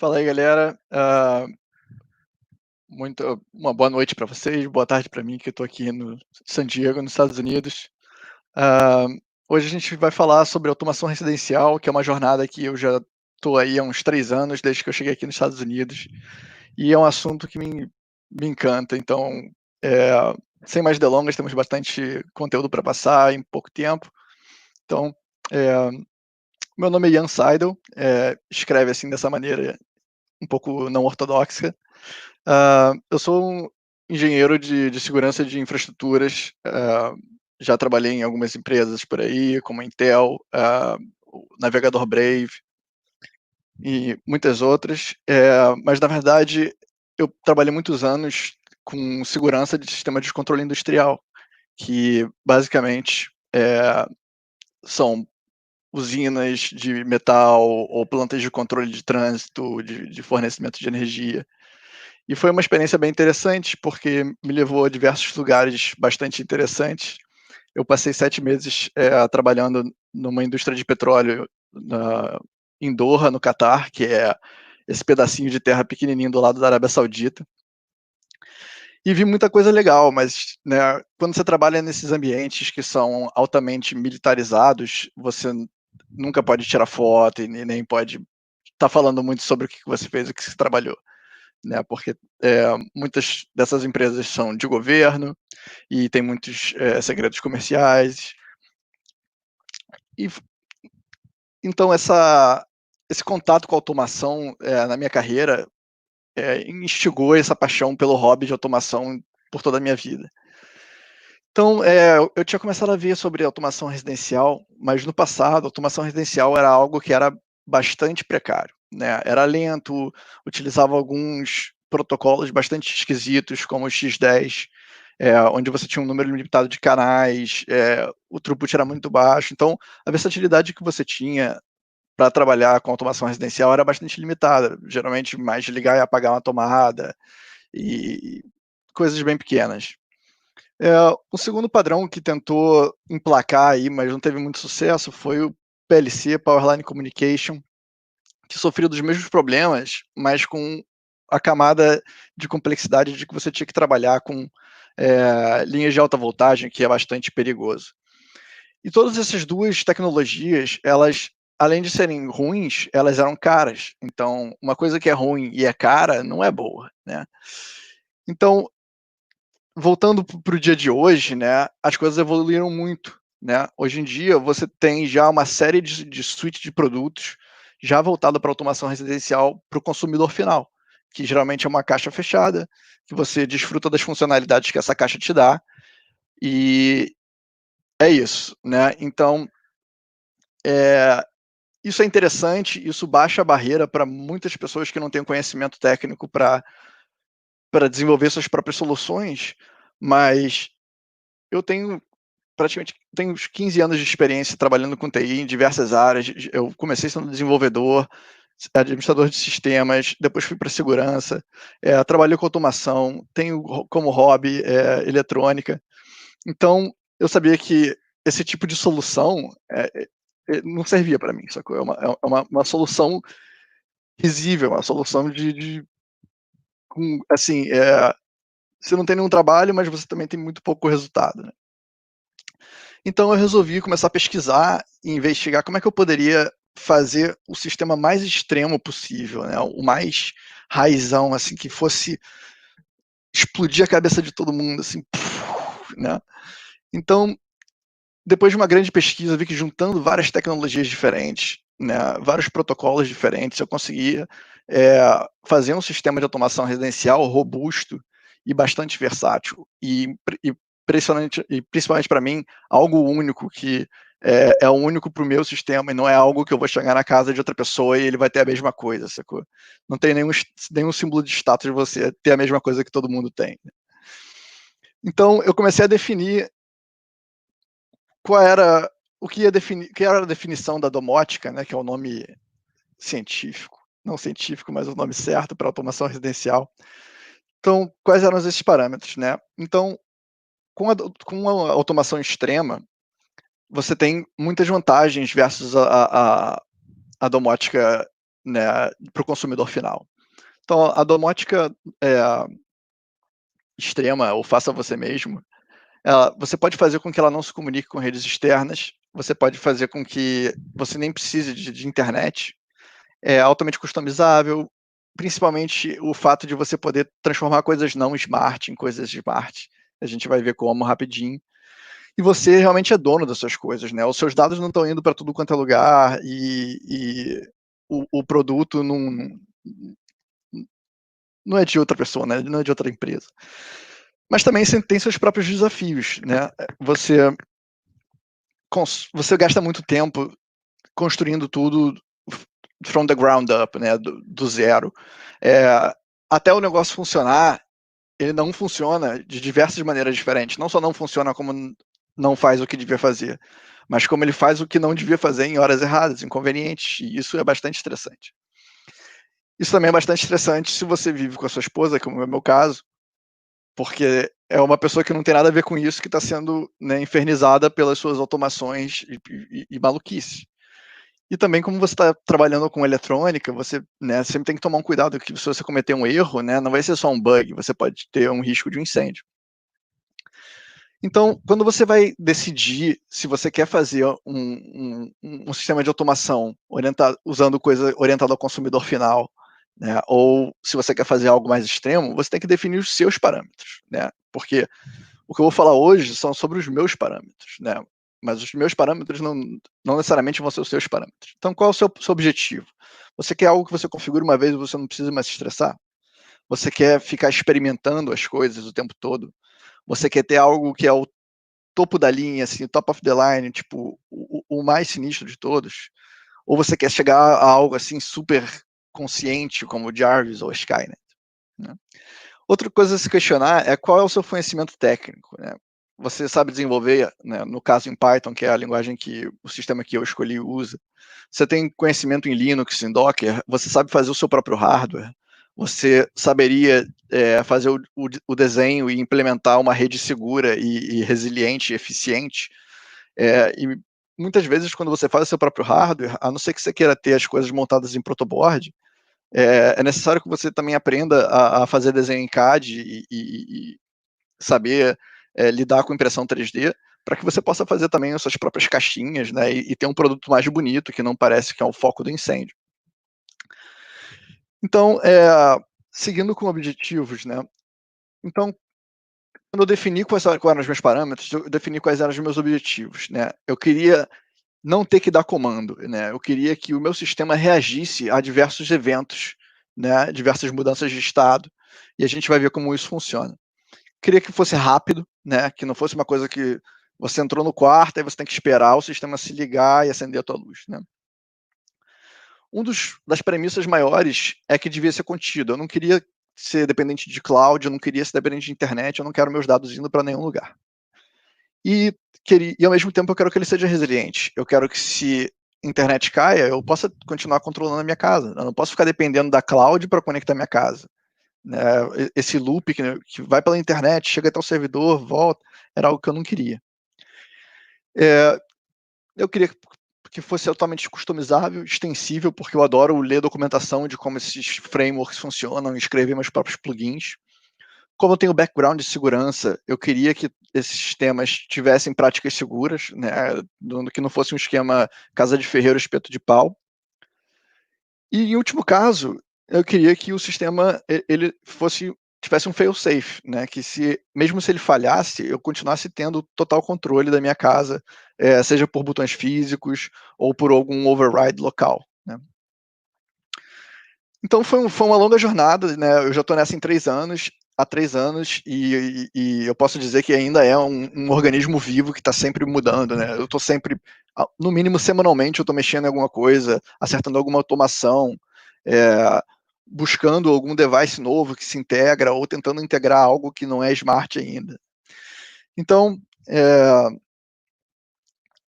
Fala aí, galera. Uma boa noite para vocês, boa tarde para mim, que eu estou aqui no San Diego, nos Estados Unidos. Ah, Hoje a gente vai falar sobre automação residencial, que é uma jornada que eu já estou aí há uns 3 anos, desde que eu cheguei aqui nos Estados Unidos, e é um assunto que me encanta. Então, eh, sem mais delongas, temos bastante conteúdo para passar em pouco tempo. Então, eh, meu nome é Ian Seidel, escreve assim dessa maneira um pouco não ortodoxa. Eu sou um engenheiro de segurança de infraestruturas. Já trabalhei em algumas empresas por aí, como a Intel, o Navegador Brave e muitas outras. Mas, na verdade, eu trabalhei muitos anos com segurança de sistema de controle industrial, que basicamente são usinas de metal ou plantas de controle de trânsito, de fornecimento de energia. E foi uma experiência bem interessante, porque me levou a diversos lugares bastante interessantes. Eu passei 7 meses, trabalhando numa indústria de petróleo em Doha, no Catar, que é esse pedacinho de terra pequenininho do lado da Arábia Saudita. E vi muita coisa legal, mas, né, quando você trabalha nesses ambientes que são altamente militarizados, você nunca pode tirar foto e nem pode estar falando muito sobre o que você fez, o que você trabalhou, né? Porque muitas dessas empresas são de governo e tem muitos segredos comerciais. E então esse contato com a automação na minha carreira instigou essa paixão pelo hobby de automação por toda a minha vida. Então, eu tinha começado a ver sobre automação residencial, mas no passado, a automação residencial era algo que era bastante precário, né? Era lento, utilizava alguns protocolos bastante esquisitos, como o X10, onde você tinha um número limitado de canais, o throughput era muito baixo. Então, a versatilidade que você tinha para trabalhar com automação residencial era bastante limitada, geralmente mais de ligar e apagar uma tomada e coisas bem pequenas. O segundo padrão que tentou emplacar aí, mas não teve muito sucesso, foi o PLC, Powerline Communication, que sofreu dos mesmos problemas, mas com a camada de complexidade de que você tinha que trabalhar com linhas de alta voltagem, que é bastante perigoso. E todas essas duas tecnologias, elas, além de serem ruins, elas eram caras. Então, uma coisa que é ruim e é cara não é boa, né? Então, voltando para o dia de hoje, né, as coisas evoluíram muito, né? Hoje em dia você tem já uma série de suíte de produtos já voltada para automação residencial para o consumidor final, que geralmente é uma caixa fechada, que você desfruta das funcionalidades que essa caixa te dá, e é isso, né? Então, é, isso é interessante, isso baixa a barreira para muitas pessoas que não têm conhecimento técnico para desenvolver suas próprias soluções, mas eu tenho uns 15 anos de experiência trabalhando com TI em diversas áreas. Eu comecei sendo desenvolvedor, administrador de sistemas, depois fui para segurança, trabalhei com automação, tenho como hobby eletrônica. Então, eu sabia que esse tipo de solução não servia para mim, sacou? É uma solução risível, uma solução assim, você não tem nenhum trabalho, mas você também tem muito pouco resultado, né? Então eu resolvi começar a pesquisar e investigar como é que eu poderia fazer o sistema mais extremo possível, né? O mais raizão, assim, que fosse explodir a cabeça de todo mundo, assim, né? Então, depois de uma grande pesquisa, eu vi que juntando várias tecnologias diferentes, né, vários protocolos diferentes, eu conseguia fazer um sistema de automação residencial robusto e bastante versátil. Principalmente para mim, algo único que é único para o meu sistema e não é algo que eu vou chegar na casa de outra pessoa e ele vai ter a mesma coisa, sacou? Não tem nenhum símbolo de status de você ter a mesma coisa que todo mundo tem. Então, eu comecei a definir qual era que era a definição da domótica, né, que é o nome científico, não científico, mas o nome certo para automação residencial. Então, quais eram esses parâmetros, né? Então, com a automação extrema, você tem muitas vantagens versus a domótica né, para o consumidor final. Então, a domótica extrema, ou faça você mesmo, você pode fazer com que ela não se comunique com redes externas, você pode fazer com que você nem precise de internet, é altamente customizável, principalmente o fato de você poder transformar coisas não smart em coisas smart. A gente vai ver como rapidinho. E você realmente é dono das suas coisas, né? Os seus dados não estão indo para tudo quanto é lugar e o produto não é de outra pessoa, né? Não é de outra empresa. Mas também você tem seus próprios desafios, né? Você gasta muito tempo construindo tudo from the ground up, né? Do zero. Até o negócio funcionar, ele não funciona de diversas maneiras diferentes. Não só não funciona como não faz o que devia fazer, mas como ele faz o que não devia fazer em horas erradas, inconvenientes, e isso é bastante estressante. Isso também é bastante estressante se você vive com a sua esposa, como é o meu caso, porque é uma pessoa que não tem nada a ver com isso, que está sendo, né, infernizada pelas suas automações e maluquice. E também, como você está trabalhando com eletrônica, você, né, sempre tem que tomar um cuidado que se você cometer um erro, né, não vai ser só um bug, você pode ter um risco de um incêndio. Então, quando você vai decidir se você quer fazer um sistema de automação usando coisa orientada ao consumidor final, né, ou se você quer fazer algo mais extremo, você tem que definir os seus parâmetros, né? Porque o que eu vou falar hoje são sobre os meus parâmetros, né? Mas os meus parâmetros não necessariamente vão ser os seus parâmetros. Então, qual é o seu objetivo? Você quer algo que você configure uma vez e você não precisa mais se estressar? Você quer ficar experimentando as coisas o tempo todo? Você quer ter algo que é o topo da linha, assim, top of the line, tipo, o mais sinistro de todos? Ou você quer chegar a algo assim super consciente, como o Jarvis ou a Skynet, né? Outra coisa a se questionar é qual é o seu conhecimento técnico, né? Você sabe desenvolver, né, no caso em Python, que é a linguagem que o sistema que eu escolhi usa. Você tem conhecimento em Linux, em Docker, você sabe fazer o seu próprio hardware, você saberia fazer o desenho e implementar uma rede segura e resiliente e eficiente. E muitas vezes, quando você faz o seu próprio hardware, a não ser que você queira ter as coisas montadas em protoboard, é necessário que você também aprenda a fazer desenho em CAD e saber lidar com impressão 3D, para que você possa fazer também as suas próprias caixinhas, né, e ter um produto mais bonito, que não parece que é o foco do incêndio. Então, seguindo com objetivos, né? Então, quando eu defini quais eram os meus parâmetros, eu defini quais eram os meus objetivos, né? Eu queria não ter que dar comando, né? Eu queria que o meu sistema reagisse a diversos eventos, né? Diversas mudanças de estado, e a gente vai ver como isso funciona. Queria que fosse rápido, né? Que não fosse uma coisa que você entrou no quarto e você tem que esperar o sistema se ligar e acender a tua luz, né? Das premissas maiores é que devia ser contido. Eu não queria ser dependente de cloud, eu não queria ser dependente de internet, eu não quero meus dados indo para nenhum lugar. E ao mesmo tempo eu quero que ele seja resiliente. Eu quero que se a internet caia, eu possa continuar controlando a minha casa. Eu não posso ficar dependendo da cloud para conectar minha casa, né? Esse loop que vai pela internet, chega até o servidor, volta, era algo que eu não queria. Eu queria que fosse totalmente customizável, extensível, porque eu adoro ler documentação de como esses frameworks funcionam e escrever meus próprios plugins. Como eu tenho background de segurança, eu queria que esses sistemas tivessem práticas seguras, né, que não fosse um esquema casa de ferreiro, espeto de pau. E, em último caso, eu queria que o sistema ele tivesse um fail-safe, né, que mesmo se ele falhasse, eu continuasse tendo total controle da minha casa, seja por botões físicos ou por algum override local, né. Então foi uma longa jornada, né? Eu já estou nessa há 3 anos, e eu posso dizer que ainda é um organismo vivo que está sempre mudando, né? Eu estou sempre, no mínimo semanalmente, eu estou mexendo em alguma coisa, acertando alguma automação, buscando algum device novo que se integra ou tentando integrar algo que não é smart ainda. Então,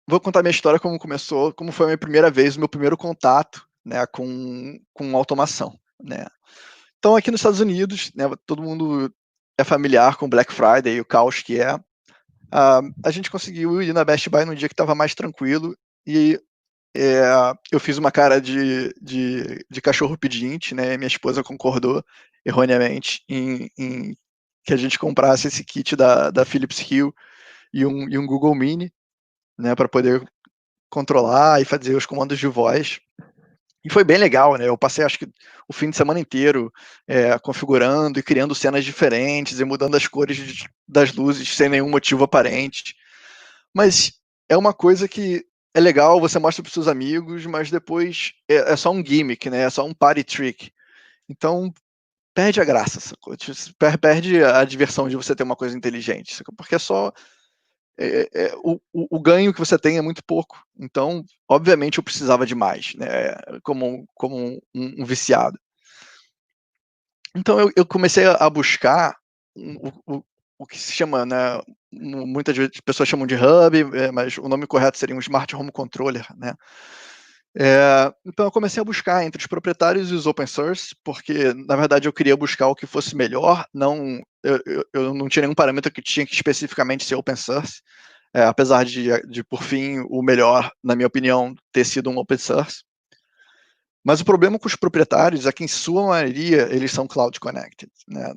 vou contar minha história como começou, como foi a minha primeira vez, o meu primeiro contato, né, com automação, né? Então, aqui nos Estados Unidos, né, todo mundo é familiar com Black Friday e o caos que é. A gente conseguiu ir na Best Buy num dia que estava mais tranquilo e eu fiz uma cara de cachorro pedinte, né? Minha esposa concordou erroneamente em que a gente comprasse esse kit da Philips Hue e um Google Mini, né? Para poder controlar e fazer os comandos de voz. E foi bem legal, né? Eu passei, acho que, o fim de semana inteiro configurando e criando cenas diferentes e mudando as cores das luzes sem nenhum motivo aparente. Mas é uma coisa que é legal, você mostra para os seus amigos, mas depois é só um gimmick, né? É só um party trick. Então, perde a graça, sacou? Perde a diversão de você ter uma coisa inteligente, sacou? Porque é só o ganho que você tem é muito pouco. Então, obviamente, eu precisava de mais, né? Como um viciado. Então, eu comecei a buscar o que se chama, né? Muitas pessoas chamam de hub, mas o nome correto seria um Smart Home Controller, né? Então, eu comecei a buscar entre os proprietários e os open source, porque, na verdade, eu queria buscar o que fosse melhor. Eu não tinha nenhum parâmetro que tinha que especificamente ser open source. Apesar de, por fim, o melhor, na minha opinião, ter sido um open source. Mas o problema com os proprietários é que, em sua maioria, eles são cloud connected, né?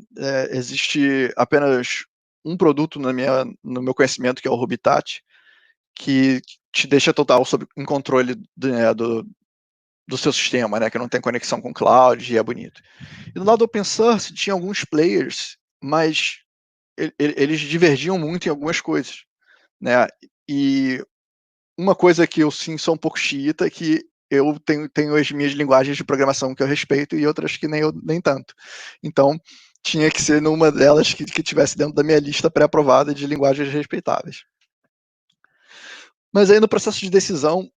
Existe apenas um produto no meu conhecimento, que é o Rubitat, que te deixa total em controle do seu sistema, né? Que não tem conexão com cloud e é bonito. E do lado do open source, tinha alguns players, mas eles divergiam muito em algumas coisas, né? E uma coisa que eu sim sou um pouco xiita é que eu tenho as minhas linguagens de programação que eu respeito e outras que nem tanto. Então, tinha que ser numa delas que tivesse dentro da minha lista pré-aprovada de linguagens respeitáveis. Mas aí no processo de decisão,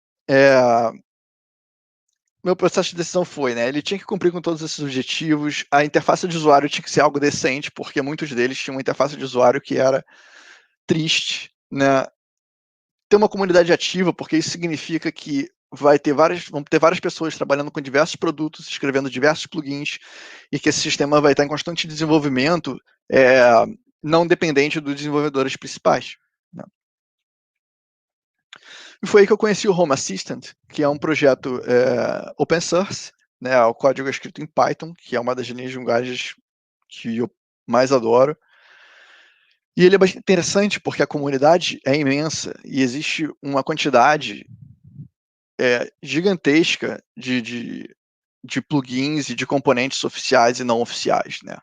meu processo de decisão foi, né? Ele tinha que cumprir com todos esses objetivos, a interface de usuário tinha que ser algo decente, porque muitos deles tinham uma interface de usuário que era triste, né? Ter uma comunidade ativa, porque isso significa que vão ter várias pessoas trabalhando com diversos produtos, escrevendo diversos plugins, e que esse sistema vai estar em constante desenvolvimento, não dependente dos desenvolvedores principais, né? E foi aí que eu conheci o Home Assistant, que é um projeto open source, né? O código é escrito em Python, que é uma das linguagens que eu mais adoro. E ele é bastante interessante porque a comunidade é imensa e existe uma quantidade gigantesca de plugins e de componentes oficiais e não oficiais, né?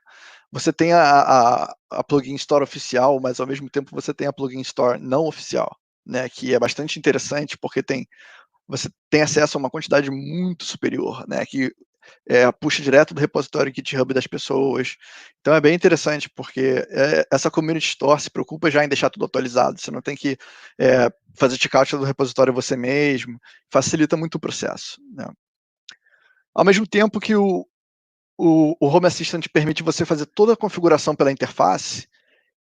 Você tem a plugin store oficial, mas ao mesmo tempo você tem a plugin store não oficial, né? Que é bastante interessante porque você tem acesso a uma quantidade muito superior, né? Que puxa direto do repositório GitHub das pessoas. Então é bem interessante, porque essa community store se preocupa já em deixar tudo atualizado. Você não tem que fazer checkout do repositório você mesmo, facilita muito o processo, né? Ao mesmo tempo que o Home Assistant permite você fazer toda a configuração pela interface,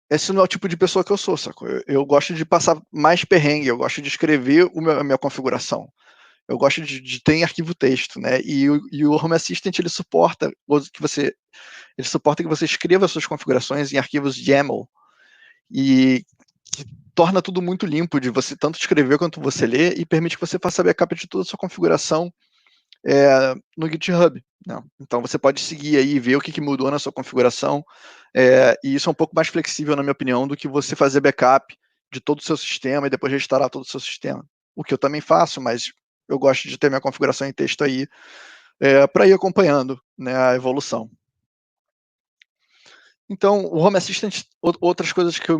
esse não é o tipo de pessoa que eu sou, sacou? Eu gosto de passar mais perrengue, eu gosto de escrever a minha configuração. Eu gosto de ter em arquivo texto, né? E o Home Assistant ele suporta que você escreva suas configurações em arquivos YAML e que torna tudo muito limpo de você tanto escrever quanto você ler e permite que você faça backup de toda a sua configuração no GitHub, né? Então você pode seguir aí e ver o que mudou na sua configuração, e isso é um pouco mais flexível, na minha opinião, do que você fazer backup de todo o seu sistema e depois restaurar todo o seu sistema. O que eu também faço, mas eu gosto de ter minha configuração em texto aí para ir acompanhando, né, a evolução. Então, o Home Assistant, outras coisas que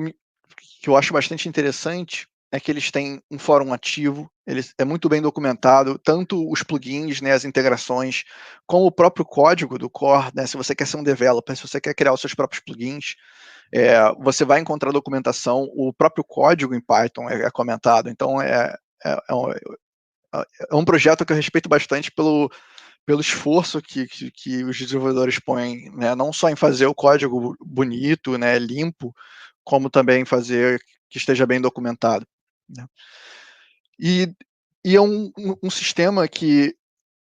eu acho bastante interessante é que eles têm um fórum ativo, é muito bem documentado, tanto os plugins, né, as integrações, como o próprio código do core, né, se você quer ser um developer, se você quer criar os seus próprios plugins, você vai encontrar documentação, o próprio código em Python é comentado, então é um projeto que eu respeito bastante pelo esforço que os desenvolvedores põem, né, não só em fazer o código bonito, né, limpo, como também fazer que esteja bem documentado, né? E, e é um sistema que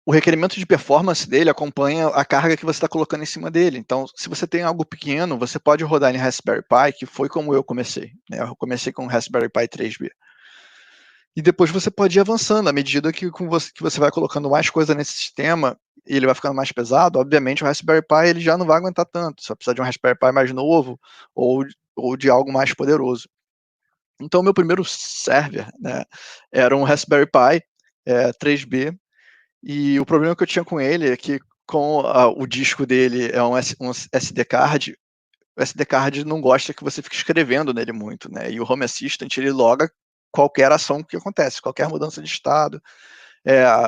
o requerimento de performance dele acompanha a carga que você está colocando em cima dele. Então, se você tem algo pequeno, você pode rodar em Raspberry Pi, que foi como eu comecei, né? Eu comecei com o Raspberry Pi 3B. E depois você pode ir avançando, à medida que você vai colocando mais coisa nesse sistema, e ele vai ficando mais pesado, obviamente o Raspberry Pi ele já não vai aguentar tanto, você vai precisar de um Raspberry Pi mais novo, ou de algo mais poderoso. Então meu primeiro server, né, era um Raspberry Pi 3B, e o problema que eu tinha com ele é que o disco dele é um SD card, o SD card não gosta que você fique escrevendo nele muito, né? E o Home Assistant ele loga qualquer ação que acontece, qualquer mudança de estado.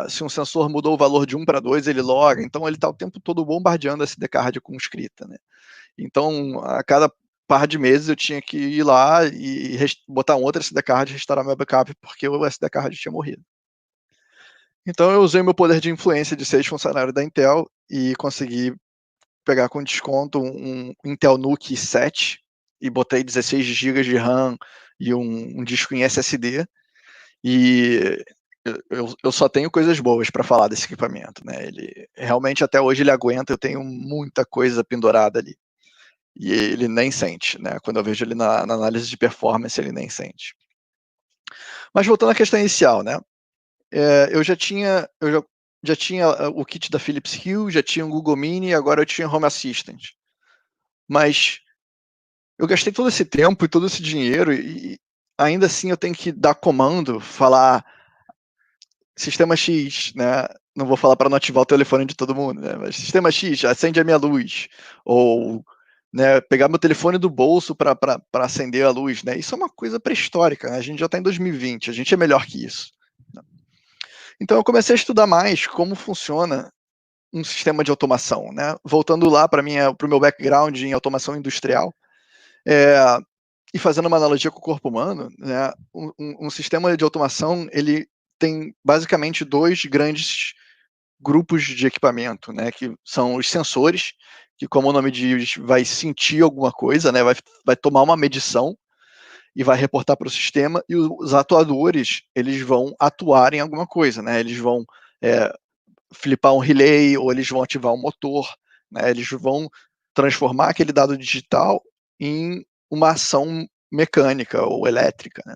Se um sensor mudou o valor de 1 para 2, ele loga. Então ele está o tempo todo bombardeando esse SD card com escrita, né? Então a cada par de meses eu tinha que ir lá e botar um outro SD card e restaurar meu backup porque o SD card tinha morrido. Então eu usei meu poder de influência de ser ex-funcionário da Intel e consegui pegar com desconto um Intel NUC 7 e botei 16 GB de RAM e um disco em SSD. E eu só tenho coisas boas para falar desse equipamento, né? Ele realmente até hoje ele aguenta, eu tenho muita coisa pendurada ali. E ele nem sente, né? Quando eu vejo ele na análise de performance, ele nem sente. Mas voltando à questão inicial, né? Eu já tinha o kit da Philips Hue, já tinha o Google Mini, agora eu tinha Home Assistant. Mas eu gastei todo esse tempo e todo esse dinheiro e ainda assim eu tenho que dar comando, falar sistema X, né? Não vou falar para não ativar o telefone de todo mundo, né? Mas sistema X, acende a minha luz. Ou, né, pegar meu telefone do bolso para acender a luz, né? Isso é uma coisa pré-histórica, né? A gente já está em 2020, a gente é melhor que isso. Então eu comecei a estudar mais como funciona um sistema de automação, né? Voltando lá para o meu background em automação industrial, é, e fazendo uma analogia com o corpo humano, né? Um sistema de automação ele tem basicamente dois grandes grupos de equipamento, né? Que são os sensores, que como o nome diz, vai sentir alguma coisa, né? Vai tomar uma medição e vai reportar para o sistema, e os atuadores eles vão atuar em alguma coisa, né? Eles vão é, flipar um relay ou eles vão ativar um motor, né? Eles vão transformar aquele dado digital em uma ação mecânica ou elétrica, né?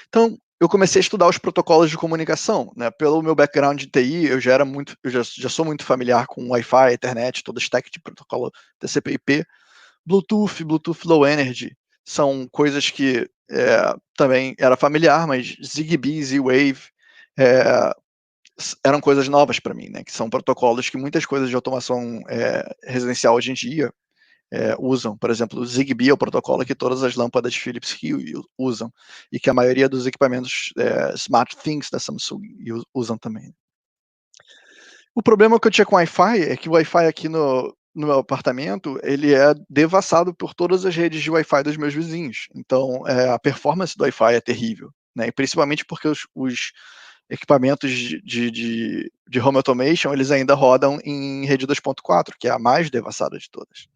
Então, eu comecei a estudar os protocolos de comunicação, né? Pelo meu background de TI, eu já sou muito familiar com Wi-Fi, Ethernet, toda a stack de protocolo TCP/IP, Bluetooth Low Energy, são coisas que também era familiar, mas Zigbee, Z-Wave, é, eram coisas novas para mim, né? Que são protocolos que muitas coisas de automação residencial hoje em dia usam. Por exemplo, o Zigbee é o protocolo que todas as lâmpadas Philips Hue usam e que a maioria dos equipamentos SmartThings da Samsung usam também. O problema que eu tinha com o Wi-Fi é que o Wi-Fi aqui no meu apartamento ele é devassado por todas as redes de Wi-Fi dos meus vizinhos. Então, a performance do Wi-Fi é terrível, né? E principalmente porque os equipamentos de home automation eles ainda rodam em rede 2.4, que é a mais devassada de todas.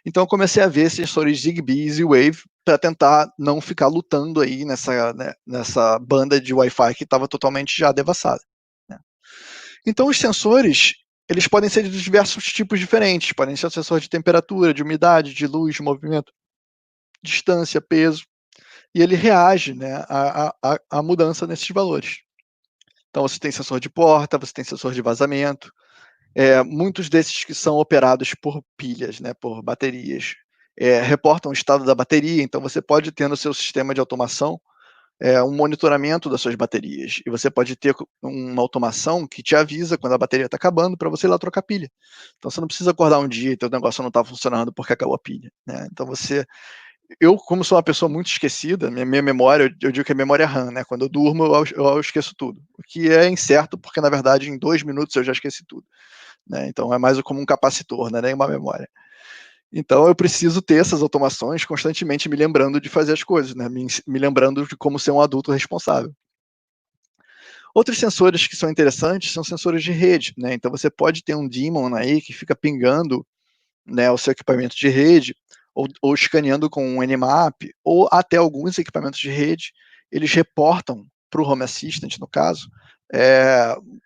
Então eu comecei a ver sensores Zigbee e Wave para tentar não ficar lutando aí nessa banda de Wi-Fi que estava totalmente já devassada, né? Então os sensores eles podem ser de diversos tipos diferentes, podem ser sensor de temperatura, de umidade, de luz, de movimento, distância, peso, e ele reage, né, à mudança nesses valores. Então você tem sensor de porta, você tem sensor de vazamento, muitos desses que são operados por pilhas, né, por baterias, reportam o estado da bateria, então você pode ter no seu sistema de automação um monitoramento das suas baterias, e você pode ter uma automação que te avisa quando a bateria está acabando para você ir lá trocar pilha. Então você não precisa acordar um dia e teu negócio não está funcionando porque acabou a pilha, né? Então eu como sou uma pessoa muito esquecida, minha memória, eu digo que é memória RAM, né? Quando eu durmo eu esqueço tudo, o que é incerto porque na verdade em 2 minutos eu já esqueci tudo, né? Então é mais como um capacitor, né? Nem uma memória. Então eu preciso ter essas automações constantemente me lembrando de fazer as coisas, né? Me lembrando de como ser um adulto responsável. Outros sensores que são interessantes são sensores de rede, né? Então você pode ter um daemon aí que fica pingando, né, o seu equipamento de rede ou escaneando com um Nmap ou até alguns equipamentos de rede eles reportam para o Home Assistant, no caso,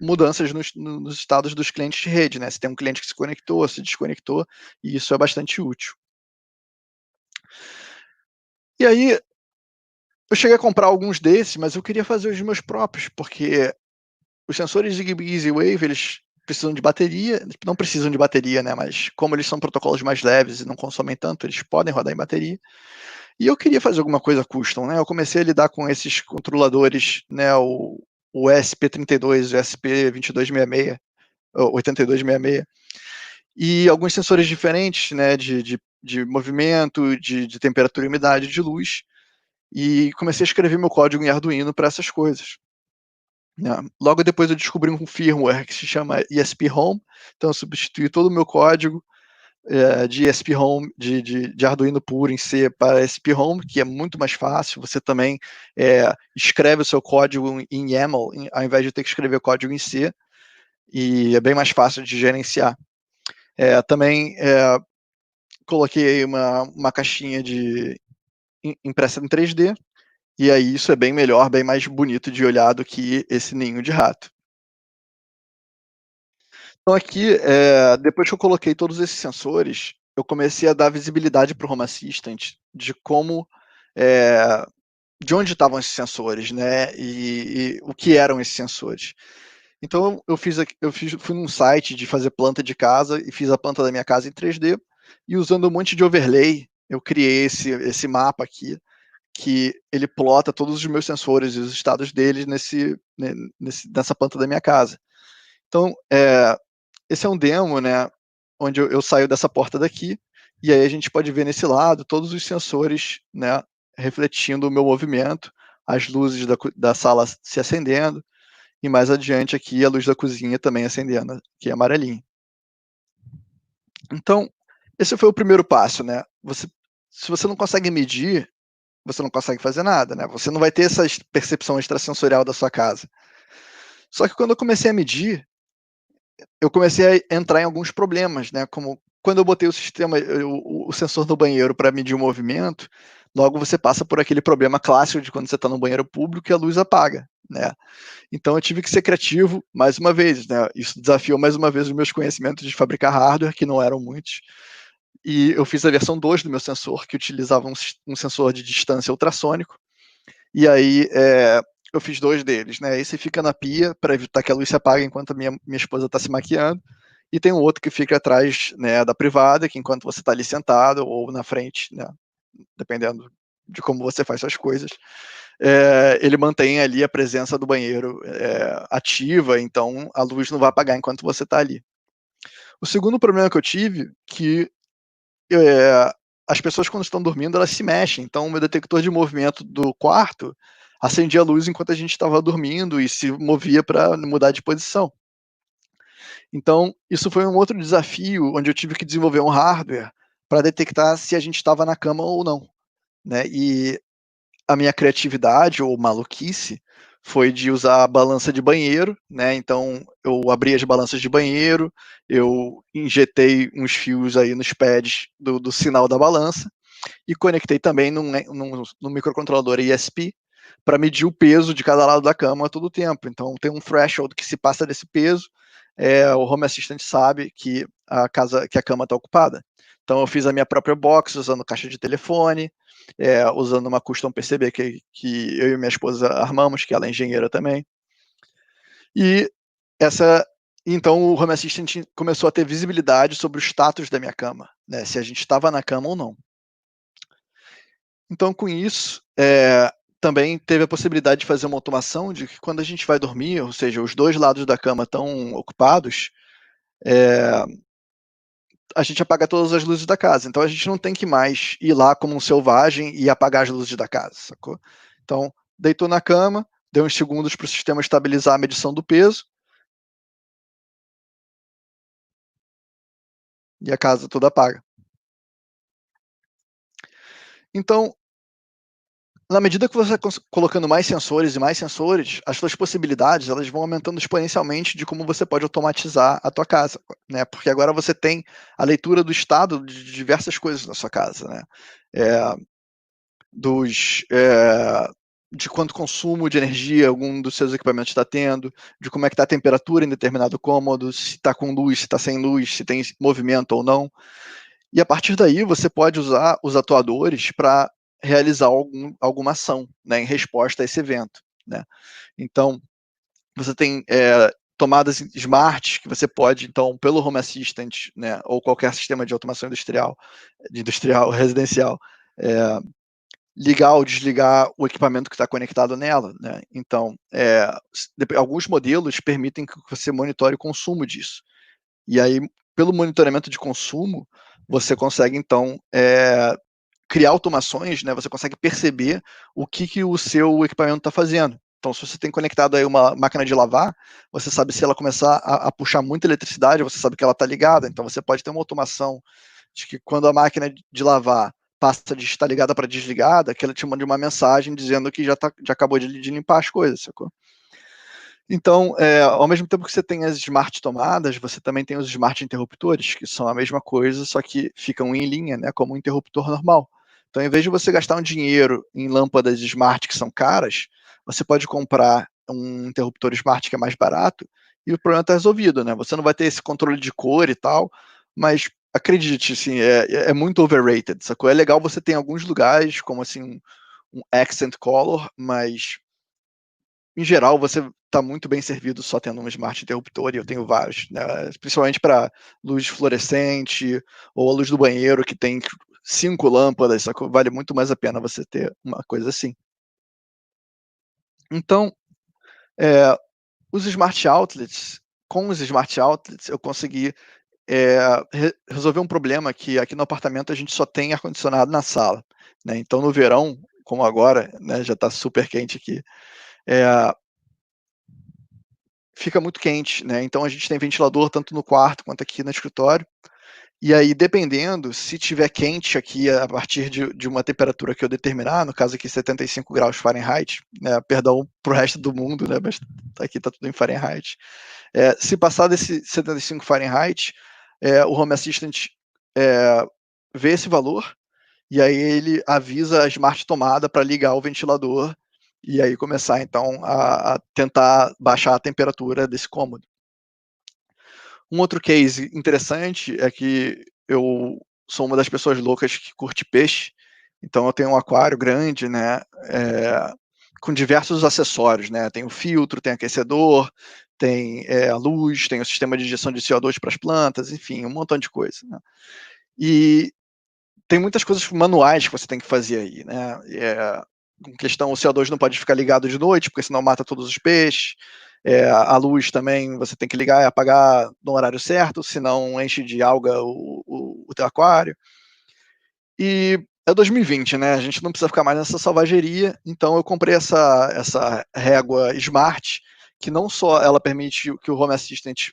mudanças nos estados dos clientes de rede, né? Se tem um cliente que se conectou, se desconectou, e isso é bastante útil. E aí, eu cheguei a comprar alguns desses, mas eu queria fazer os meus próprios, porque os sensores Zigbee e Z-Wave, eles precisam de bateria, não precisam de bateria, né? Mas como eles são protocolos mais leves e não consomem tanto, eles podem rodar em bateria. E eu queria fazer alguma coisa custom, né? Eu comecei a lidar com esses controladores, né? O ESP32, o ESP2266, 8266, e alguns sensores diferentes, né? De movimento, de temperatura e umidade, de luz. E comecei a escrever meu código em Arduino para essas coisas. Né? Logo depois eu descobri um firmware que se chama ESP Home, então eu substituí todo o meu código de ESP Home, de Arduino puro em C para ESP Home, que é muito mais fácil. Você também escreve o seu código em YAML, ao invés de ter que escrever código em C, e é bem mais fácil de gerenciar. Também coloquei uma caixinha impressa em 3D, e aí isso é bem melhor, bem mais bonito de olhar do que esse ninho de rato. Então aqui, depois que eu coloquei todos esses sensores, eu comecei a dar visibilidade para o Home Assistant de como, de onde estavam esses sensores, né? E o que eram esses sensores. Então fui num site de fazer planta de casa e fiz a planta da minha casa em 3D, e usando um monte de overlay, eu criei esse mapa aqui, que ele plota todos os meus sensores e os estados deles nessa planta da minha casa. Então, esse é um demo, né, onde eu saio dessa porta daqui, e aí a gente pode ver nesse lado todos os sensores, né, refletindo o meu movimento, as luzes da sala se acendendo, e mais adiante aqui a luz da cozinha também acendendo, que é amarelinho. Então, esse foi o primeiro passo, né? Se você não consegue medir, você não consegue fazer nada, né? Você não vai ter essa percepção extrasensorial da sua casa. Só que quando eu comecei a medir, eu comecei a entrar em alguns problemas, né? Como quando eu botei o sensor no banheiro para medir o movimento, logo você passa por aquele problema clássico de quando você está no banheiro público e a luz apaga, né? Então eu tive que ser criativo mais uma vez, né? Isso desafiou mais uma vez os meus conhecimentos de fabricar hardware, que não eram muitos. E eu fiz a versão 2 do meu sensor, que utilizava um sensor de distância ultrassônico. E aí eu fiz 2 deles, né? Esse fica na pia para evitar que a luz se apague enquanto a minha esposa está se maquiando. E tem um outro que fica atrás, né, da privada, que enquanto você está ali sentado ou na frente, né, dependendo de como você faz suas coisas, ele mantém ali a presença do banheiro ativa, então a luz não vai apagar enquanto você está ali. O segundo problema que eu tive, que as pessoas quando estão dormindo, elas se mexem, então o meu detector de movimento do quarto acendia a luz enquanto a gente estava dormindo e se movia para mudar de posição. Então, isso foi um outro desafio, onde eu tive que desenvolver um hardware para detectar se a gente estava na cama ou não, né? E a minha criatividade ou maluquice foi de usar a balança de banheiro, né? Então eu abri as balanças de banheiro, eu injetei uns fios aí nos pads do sinal da balança e conectei também num microcontrolador ISP para medir o peso de cada lado da cama a todo tempo. Então tem um threshold que se passa desse peso, o Home Assistant sabe que a cama está ocupada. Então eu fiz a minha própria box usando caixa de telefone, usando uma custom PCB que eu e minha esposa armamos, que ela é engenheira também. E então o Home Assistant começou a ter visibilidade sobre o status da minha cama, né, se a gente estava na cama ou não. Então, com isso, também teve a possibilidade de fazer uma automação de que quando a gente vai dormir, ou seja, os dois lados da cama estão ocupados, a gente apaga todas as luzes da casa. Então, a gente não tem que mais ir lá como um selvagem e apagar as luzes da casa, sacou? Então, deitou na cama, deu uns segundos para o sistema estabilizar a medição do peso e a casa toda apaga. Então, na medida que você vai colocando mais sensores, as suas possibilidades elas vão aumentando exponencialmente de como você pode automatizar a tua casa, né? Porque agora você tem a leitura do estado de diversas coisas na sua casa, né? É, dos, de quanto consumo de energia algum dos seus equipamentos está tendo, de como é que está a temperatura em determinado cômodo, se está com luz, se está sem luz, se tem movimento ou não. E a partir daí você pode usar os atuadores para realizar alguma ação, né, em resposta a esse evento, né. Então, você tem tomadas smart que você pode, então, pelo Home Assistant, né, ou qualquer sistema de automação industrial, residencial, ligar ou desligar o equipamento que está conectado nela, né? Então, alguns modelos permitem que você monitore o consumo disso. E aí, pelo monitoramento de consumo, você consegue, então, criar automações, né? Você consegue perceber o que o seu equipamento está fazendo. Então, se você tem conectado aí uma máquina de lavar, você sabe se ela começar a puxar muita eletricidade, você sabe que ela está ligada. Então, você pode ter uma automação de que quando a máquina de lavar passa de estar ligada para desligada, que ela te manda uma mensagem dizendo que já acabou de limpar as coisas, sacou? Então, ao mesmo tempo que você tem as smart tomadas, você também tem os smart interruptores, que são a mesma coisa, só que ficam em linha, né, como um interruptor normal. Então, em vez de você gastar um dinheiro em lâmpadas smart que são caras, você pode comprar um interruptor smart que é mais barato e o problema está resolvido, né? Você não vai ter esse controle de cor e tal, mas acredite, assim, é muito overrated, sacou? É legal você ter em alguns lugares, como assim, um accent color, mas em geral, você está muito bem servido só tendo um smart interruptor, e eu tenho vários, né? Principalmente para luz fluorescente ou a luz do banheiro, que tem 5 lâmpadas, só que vale muito mais a pena você ter uma coisa assim. Então, é, com os smart outlets, eu consegui resolver um problema que aqui no apartamento a gente só tem ar-condicionado na sala, né? Então, no verão, como agora, né, já está super quente aqui, é, fica muito quente, né? Então a gente tem ventilador tanto no quarto quanto aqui no escritório. E aí, dependendo, se tiver quente aqui a partir de uma temperatura que eu determinar, no caso aqui 75 graus Fahrenheit, né, perdão para o resto do mundo, né, mas aqui está tudo em Fahrenheit. Se passar desse 75 Fahrenheit, o Home Assistant vê esse valor e aí ele avisa a Smart Tomada para ligar o ventilador e aí começar então a tentar baixar a temperatura desse cômodo. Um outro case interessante é que eu sou uma das pessoas loucas que curte peixe, então eu tenho um aquário grande, né, com diversos acessórios, né, tem o filtro, tem aquecedor, tem a luz, tem o sistema de injeção de CO2 para as plantas, enfim, um montão de coisa, né. E tem muitas coisas manuais que você tem que fazer aí, né, com questão, o CO2 não pode ficar ligado de noite, porque senão mata todos os peixes, a luz também você tem que ligar e apagar no horário certo, senão enche de alga o teu aquário. E é 2020, né? A gente não precisa ficar mais nessa selvageria, então eu comprei essa régua Smart, que não só ela permite que o Home Assistant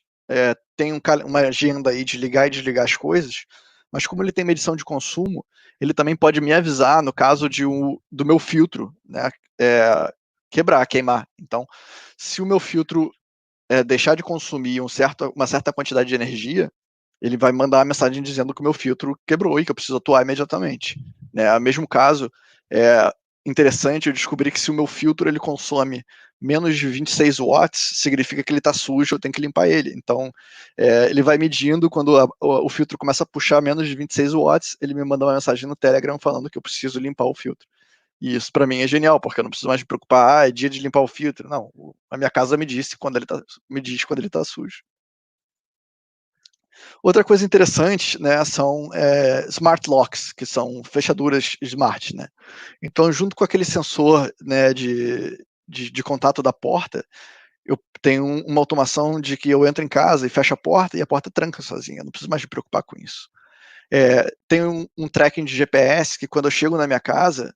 tenha uma agenda aí de ligar e desligar as coisas, mas como ele tem medição de consumo, ele também pode me avisar no caso do meu filtro, né, queimar. Então, se o meu filtro deixar de consumir uma certa quantidade de energia, ele vai mandar uma mensagem dizendo que o meu filtro quebrou e que eu preciso atuar imediatamente. Né? A mesmo caso, é interessante eu descobri que se o meu filtro ele consome menos de 26 watts, significa que ele está sujo, eu tenho que limpar ele. Então, ele vai medindo, quando o filtro começa a puxar menos de 26 watts, ele me manda uma mensagem no Telegram falando que eu preciso limpar o filtro. E isso para mim é genial, porque eu não preciso mais me preocupar, é dia de limpar o filtro. Não, a minha casa me diz quando ele tá sujo. Outra coisa interessante, né, são smart locks, que são fechaduras smart, né. Então, junto com aquele sensor, né, de contato da porta, eu tenho uma automação de que eu entro em casa e fecho a porta e a porta tranca sozinha, eu não preciso mais me preocupar com isso. Tem um tracking de GPS que quando eu chego na minha casa,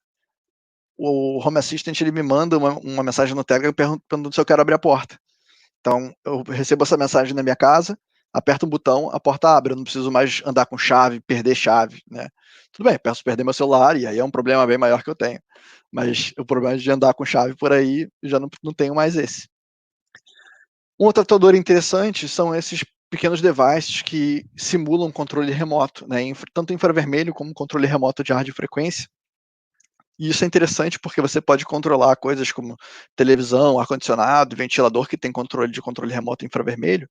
o Home Assistant ele me manda uma mensagem no Telegram perguntando se eu quero abrir a porta. Então, eu recebo essa mensagem na minha casa, aperto um botão, a porta abre, eu não preciso mais andar com chave, perder chave, né. Tudo bem, posso perder meu celular, e aí é um problema bem maior que eu tenho, mas o problema de andar com chave por aí, eu já não tenho mais esse. Um outro adaptador interessante são esses pequenos devices que simulam controle remoto, né, tanto infravermelho como controle remoto de radiofrequência. E isso é interessante porque você pode controlar coisas como televisão, ar-condicionado, ventilador que tem controle remoto infravermelho,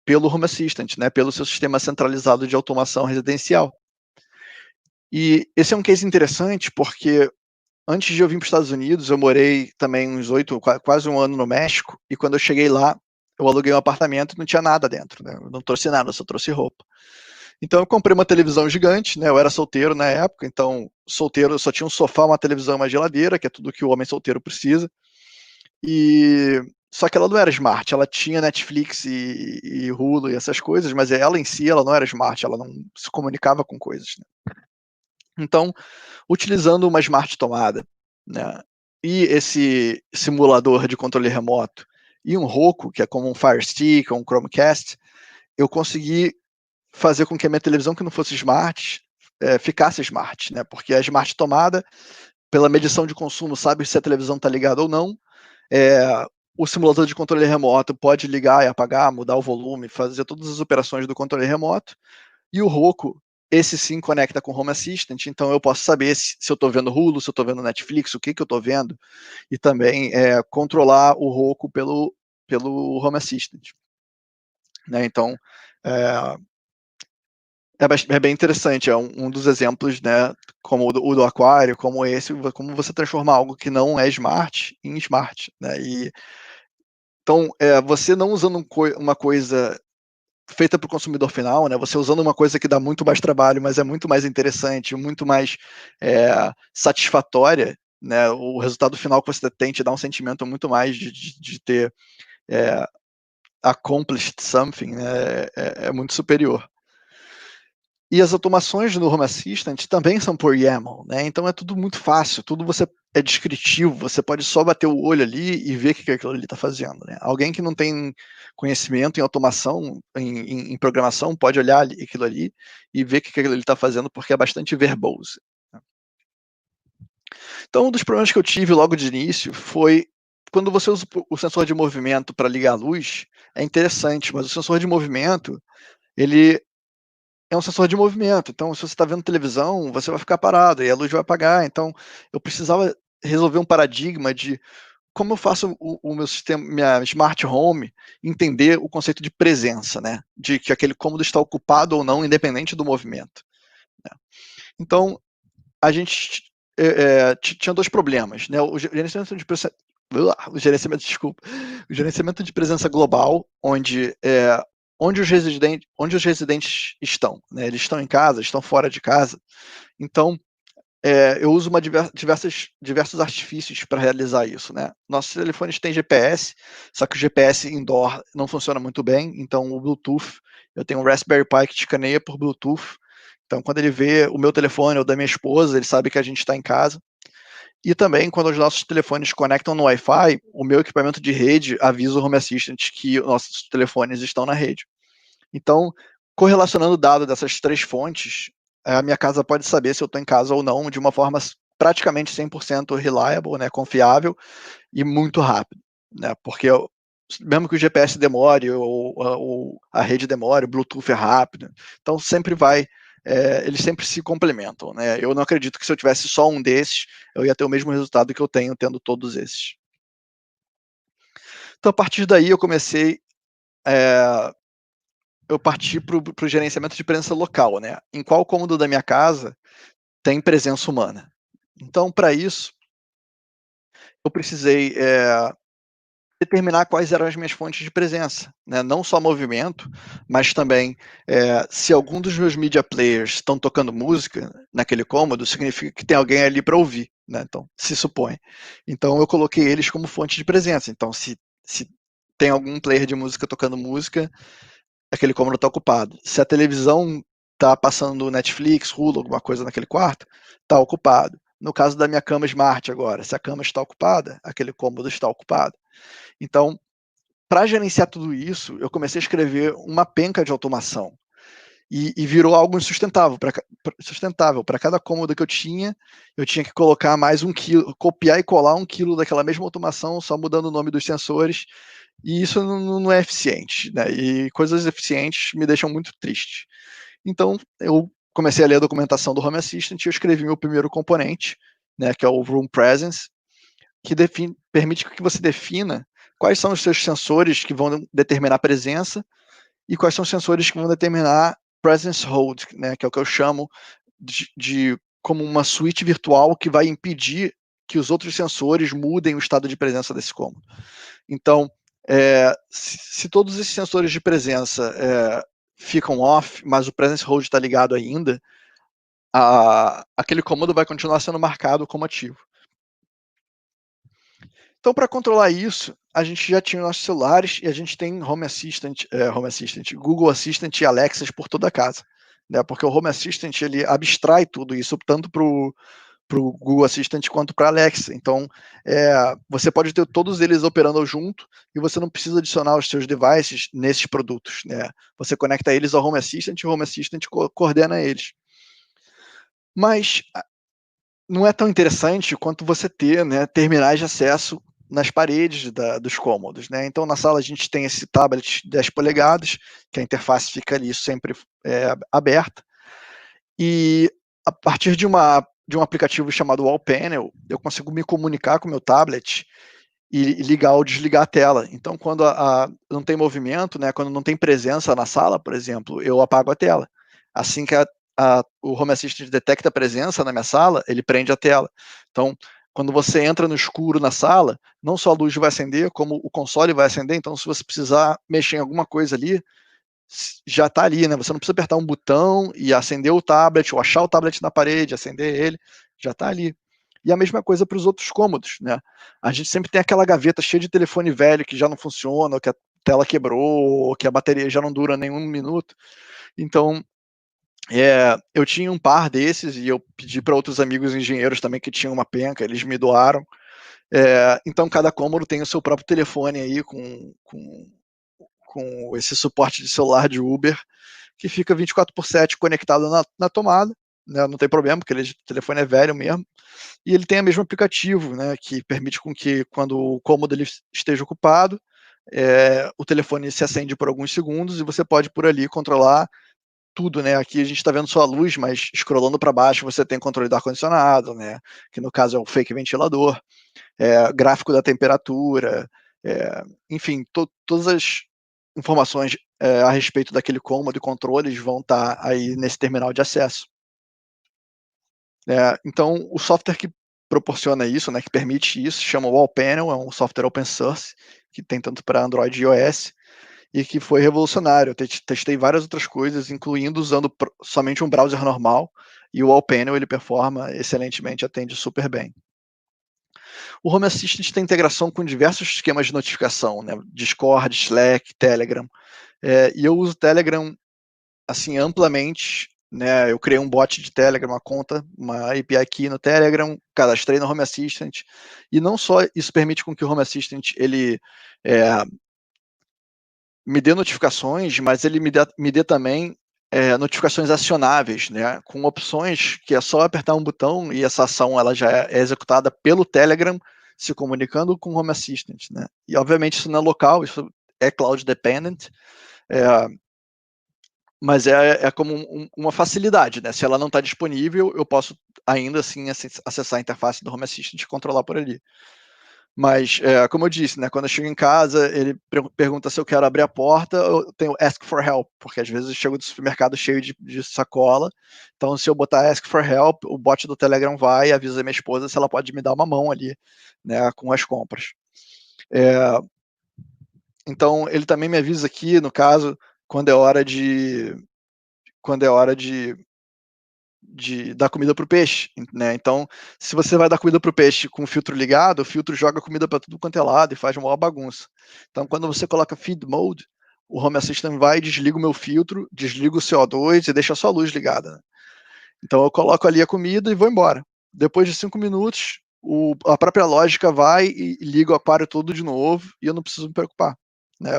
pelo Home Assistant, né, pelo seu sistema centralizado de automação residencial. E esse é um case interessante porque antes de eu vir para os Estados Unidos, eu morei também uns quase um ano no México, e quando eu cheguei lá, eu aluguei um apartamento e não tinha nada dentro, né? Eu não trouxe nada, eu só trouxe roupa. Então eu comprei uma televisão gigante, né? Eu era solteiro na época, então solteiro eu só tinha um sofá, uma televisão, uma geladeira, que é tudo que o homem solteiro precisa. E só que ela não era smart, ela tinha Netflix e Hulu e essas coisas, mas ela em si ela não era smart, ela não se comunicava com coisas, né? Então, utilizando uma smart tomada, né, e esse simulador de controle remoto e um Roku, que é como um Fire Stick ou um Chromecast, eu consegui fazer com que a minha televisão, que não fosse smart, ficasse smart, né? Porque a smart tomada, pela medição de consumo, sabe se a televisão está ligada ou não. O simulador de controle remoto pode ligar e apagar, mudar o volume, fazer todas as operações do controle remoto. E o Roku, esse sim conecta com o Home Assistant, então eu posso saber se eu estou vendo Hulu, se eu estou vendo Netflix, o que eu estou vendo, e também controlar o Roku pelo Home Assistant. Né? Então, é, é bem interessante, é um dos exemplos, né, como o do aquário, como esse, como você transformar algo que não é smart em smart. Né? Então, você não usando uma coisa feita para o consumidor final, né? Você usando uma coisa que dá muito mais trabalho, mas é muito mais interessante, muito mais satisfatória, né? O resultado final que você tem te dá um sentimento muito mais de ter accomplished something, né? É muito superior. E as automações no Home Assistant também são por YAML, né? Então é tudo muito fácil, tudo você é descritivo, você pode só bater o olho ali e ver o que aquilo ali está fazendo. Né? Alguém que não tem conhecimento em automação, em programação, pode olhar aquilo ali e ver o que aquilo ali está fazendo, porque é bastante verbose. Né? Então, um dos problemas que eu tive logo de início foi quando você usa o sensor de movimento para ligar a luz, é interessante, mas o sensor de movimento, ele é um sensor de movimento. Então, se você está vendo televisão, você vai ficar parado e a luz vai apagar. Então, eu precisava resolver um paradigma de como eu faço o meu sistema, minha smart home, entender o conceito de presença, né? De que aquele cômodo está ocupado ou não, independente do movimento. Né? Então, a gente tinha dois problemas, né? O gerenciamento de presença, o gerenciamento de presença global, onde os residentes estão, né? Eles estão em casa, estão fora de casa. Então, eu uso diversos artifícios para realizar isso, né? Nossos telefones têm GPS, só que o GPS indoor não funciona muito bem, então o Bluetooth, eu tenho um Raspberry Pi que escaneia por Bluetooth, então quando ele vê o meu telefone ou da minha esposa, ele sabe que a gente está em casa. E também, quando os nossos telefones conectam no Wi-Fi, o meu equipamento de rede avisa o Home Assistant que os nossos telefones estão na rede. Então, correlacionando o dado dessas três fontes, a minha casa pode saber se eu estou em casa ou não de uma forma praticamente 100% reliable, né, confiável e muito rápido. Né, porque mesmo que o GPS demore ou a rede demore, o Bluetooth é rápido. Então, sempre vai eles sempre se complementam. Né? Eu não acredito que se eu tivesse só um desses, eu ia ter o mesmo resultado que eu tenho tendo todos esses. Então, a partir daí, eu parti para o gerenciamento de presença local. Né? Em qual cômodo da minha casa tem presença humana? Então, para isso, eu precisei determinar quais eram as minhas fontes de presença, né? Não só movimento, mas também se algum dos meus media players estão tocando música naquele cômodo, significa que tem alguém ali para ouvir, né? Então, se supõe. Então, eu coloquei eles como fonte de presença. Então, se tem algum player de música tocando música, aquele cômodo está ocupado. Se a televisão está passando Netflix, Hulu, alguma coisa naquele quarto, está ocupado. No caso da minha cama Smart agora, se a cama está ocupada, aquele cômodo está ocupado. Então, para gerenciar tudo isso, eu comecei a escrever uma penca de automação. E virou algo insustentável. Sustentável. Para cada cômodo que eu tinha que colocar mais 1 quilo, copiar e colar 1 quilo daquela mesma automação, só mudando o nome dos sensores. E isso não é eficiente. Né? E coisas eficientes me deixam muito triste. Então, eu comecei a ler a documentação do Home Assistant e eu escrevi meu primeiro componente, né, que é o Room Presence, que permite que você defina quais são os seus sensores que vão determinar a presença e quais são os sensores que vão determinar presence hold, né, que é o que eu chamo como uma switch virtual que vai impedir que os outros sensores mudem o estado de presença desse cômodo. Então, se todos esses sensores de presença ficam off, mas o presence hold está ligado ainda, aquele cômodo vai continuar sendo marcado como ativo. Então, para controlar isso, a gente já tinha nossos celulares e a gente tem Home Assistant, Google Assistant e Alexas por toda a casa, né? Porque o Home Assistant ele abstrai tudo isso tanto para o Google Assistant quanto para a Alexa. Então, você pode ter todos eles operando junto e você não precisa adicionar os seus devices nesses produtos, né? Você conecta eles ao Home Assistant e o Home Assistant coordena eles. Mas não é tão interessante quanto você ter, né, terminais de acesso nas paredes dos cômodos, né? Então, na sala a gente tem esse tablet de 10 polegadas, que a interface fica ali sempre aberta, e a partir de um aplicativo chamado Wall Panel, eu consigo me comunicar com o meu tablet e ligar ou desligar a tela. Então, quando não tem movimento, né, quando não tem presença na sala, por exemplo, eu apago a tela. Assim que o Home Assistant detecta a presença na minha sala, ele prende a tela. Então, quando você entra no escuro na sala, não só a luz vai acender, como o console vai acender. Então, se você precisar mexer em alguma coisa ali, já está ali, né? Você não precisa apertar um botão e acender o tablet, ou achar o tablet na parede, acender ele, já está ali. E a mesma coisa para os outros cômodos, né? A gente sempre tem aquela gaveta cheia de telefone velho que já não funciona, ou que a tela quebrou, ou que a bateria já não dura nenhum minuto. Então, eu tinha um par desses e eu pedi para outros amigos engenheiros também que tinham uma penca, eles me doaram. Então, cada cômodo tem o seu próprio telefone aí com esse suporte de celular de Uber, que fica 24/7 conectado na tomada, né? Não tem problema, porque o telefone é velho mesmo, e ele tem o mesmo aplicativo, né, que permite com que quando o cômodo ele esteja ocupado, o telefone se acende por alguns segundos e você pode por ali controlar tudo, né? Aqui a gente está vendo só a luz, mas scrollando para baixo você tem controle do ar-condicionado, né? Que no caso é o fake ventilador, gráfico da temperatura, enfim, todas as informações a respeito daquele cômodo e controles vão estar aí nesse terminal de acesso. Então, o software que proporciona isso, né, que permite isso, chama Wall Panel, é um software open source, que tem tanto para Android e iOS, e que foi revolucionário. Eu testei várias outras coisas, incluindo usando somente um browser normal, e o Wall Panel ele performa excelentemente, atende super bem. O Home Assistant tem integração com diversos esquemas de notificação, né? Discord, Slack, Telegram. E eu uso Telegram assim amplamente, né? Eu criei um bot de Telegram, uma conta, uma API aqui no Telegram, cadastrei no Home Assistant, e não só isso permite com que o Home Assistant ele me dê notificações, mas ele me dê também notificações acionáveis, né? Com opções que é só apertar um botão e essa ação ela já é executada pelo Telegram, se comunicando com o Home Assistant, né? E obviamente isso não é local, isso é cloud dependent, mas é como uma facilidade, né? Se ela não está disponível, eu posso ainda assim acessar a interface do Home Assistant e controlar por ali. Mas, como eu disse, né, quando eu chego em casa, ele pergunta se eu quero abrir a porta, eu tenho ask for help, porque às vezes eu chego do supermercado cheio de sacola, então se eu botar ask for help, o bot do Telegram vai e avisa minha esposa se ela pode me dar uma mão ali, né, com as compras. Então, ele também me avisa aqui, no caso, quando é hora de dar comida para o peixe, né? Então, se você vai dar comida para o peixe com o filtro ligado, o filtro joga comida para tudo quanto é lado e faz uma maior bagunça. Então, quando você coloca feed mode, o Home Assistant vai e desliga o meu filtro, desliga o CO2 e deixa só a luz ligada, né? Então, eu coloco ali a comida e vou embora. Depois de 5 minutos, a própria lógica vai e liga o aquário todo de novo e eu não preciso me preocupar, né?